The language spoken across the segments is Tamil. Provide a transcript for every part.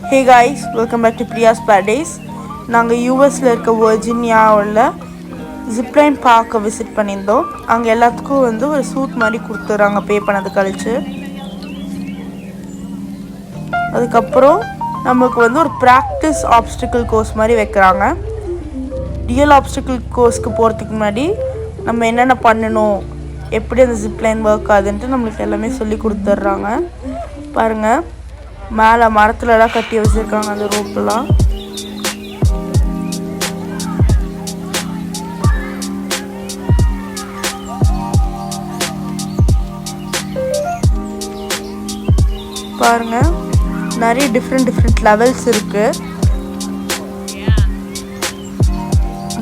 Hey guys, welcome back to Priya's paradise. நாங்கள் யூஎஸில் இருக்க வர்ஜீனியாவில் ஜிப்லைன் பார்க்க விசிட் பண்ணியிருந்தோம். அங்கே எல்லாத்துக்கும் வந்து ஒரு சூட் மாதிரி கொடுத்துட்றாங்க பே பண்ணது கழிச்சு. அதுக்கப்புறம் நமக்கு வந்து ஒரு ப்ராக்டிஸ் ஆப்ஸ்டிக்கல் கோர்ஸ் மாதிரி வைக்கிறாங்க. ரியல் ஆப்ஸ்டிக்கல் கோர்ஸ்க்கு போகிறதுக்கு முன்னாடி நம்ம என்னென்ன பண்ணணும், எப்படி அந்த ஜிப்லைன் ஒர்க் ஆகுதுன்ட்டு நம்மளுக்கு எல்லாமே சொல்லி கொடுத்துட்றாங்க. பாருங்கள், மேலே மரத்துலலாம் கட்டி வச்சுருக்காங்க அந்த ரோப்பெல்லாம். பாருங்கள், நிறைய டிஃப்ரெண்ட் லெவல்ஸ் இருக்குது.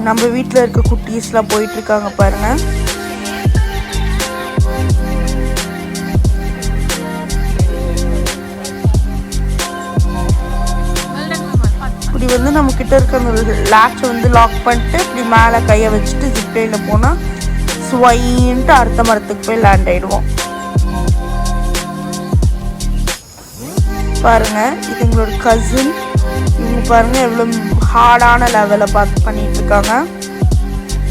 நம்ம வீட்டில் இருக்க குட்டீஸ்லாம் போயிட்டுருக்காங்க பாருங்கள். இப்படி வந்து நம்மக்கிட்ட இருக்க அந்த லேட்சை வந்து லாக் பண்ணிட்டு இப்படி மேலே கையை வச்சுட்டு ஜிப்லைனில் போனால் ஸ்வைன்ட்டு அடுத்த மரத்துக்கு போய் லேண்ட் ஆகிடுவோம். பாருங்கள், இது எங்களோட கசின். இவங்க பாருங்கள் எவ்வளோ ஹார்டான லெவலை பார்த்து பண்ணிகிட்ருக்காங்க.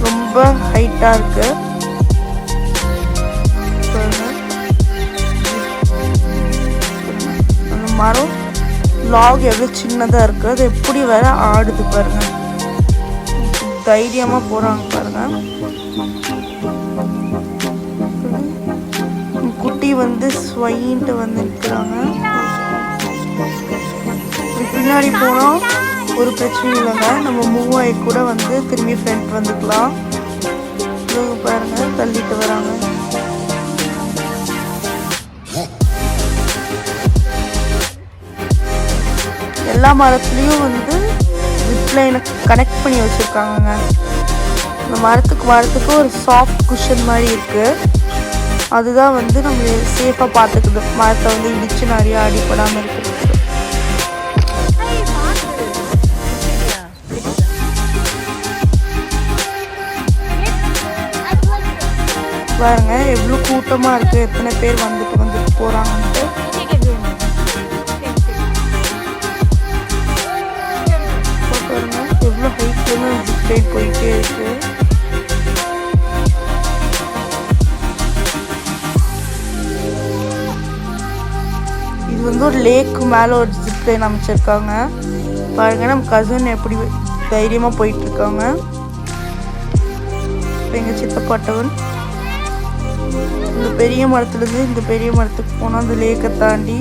ரொம்ப ஹைட்டாக இருக்குது. அந்த மரம் லாக் எவ்வளோ சின்னதாக இருக்குது, அது எப்படி வேற ஆடுது பாருங்கள். தைரியமாக போகிறாங்க பாருங்கள். குட்டி வந்து ஸ்வைன்ட்டு வந்து நிற்கிறாங்க. பின்னாடி போனால் ஒரு பிரச்சனையும் இல்லைங்க, நம்ம மூவ் ஆகி கூட வந்து திரும்பி ஃப்ரண்ட் வந்துக்கலாம். பாருங்கள், தள்ளிட்டு வராங்க. எல்லா மரத்துலேயும் வந்து ஜிப்லைனை கனெக்ட் பண்ணி வச்சுருக்காங்கங்க. இந்த மரத்துக்கு ஒரு சாஃப்ட் குஷன் மாதிரி இருக்குது. அதுதான் வந்து நம்ம சேஃபாக பார்த்துக்குது, மரத்தை வந்து இடித்து நிறைய அடிப்படாமல் இருக்குது. பாருங்க எவ்வளோ கூட்டமாக இருக்குது, எத்தனை பேர் வந்துட்டு போகிறாங்கன்ட்டு. எவ்வளோ ஹைட்ல ஜிப்லைன் போயிட்டே இருக்கு. இது வந்து ஒரு லேக்கு மேலே ஒரு ஜிப்லைன் அமைச்சிருக்காங்க. பாருங்க, நம்ம கசின் எப்படி தைரியமாக போயிட்டுருக்காங்க. எங்கள் சித்தப்பாட்டவன் இந்த பெரிய மரத்துலேருந்து இந்த பெரிய மரத்துக்கு போனால் அந்த லேக்கை தாண்டி